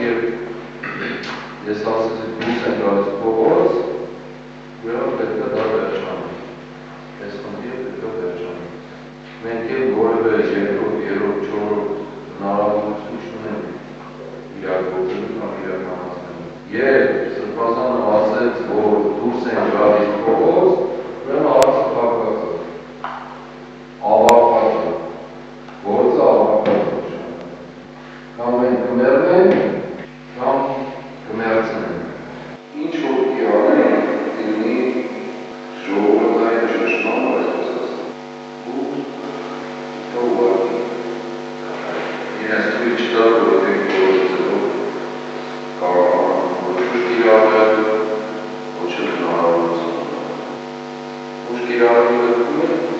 երբ ես ասեցի դուրս են գալիս փողոց, ուրեմն պետք է դա վերջանի։ Այս խնդիրը պետք է վերջանի։ Մենք էլ որևէ երկրորդ, երրորդ, չորրորդ հնարավորություն չունենք իրագործելու կամ իրականացնելու։ Երբ Սրբազանը ասեց, որ դուրս են գալիս փողոց, ուրեմն հարցը փակված է։ Ավարտված է։ Գործը ավարտված է։ Կամ մենք կմեռնենք, կամ կմեռցնենք։ Ինչ որ պիտի անենք, լինի ժողովրդային ճնշման այսպես ու ուղղակի իրենց թույլ չտալ, որովհետև գործելով կարողանան ոչ կիրառել, ոչ էլ հնարավորություն ունենալ։ Ոչ կիրառելու դեպքում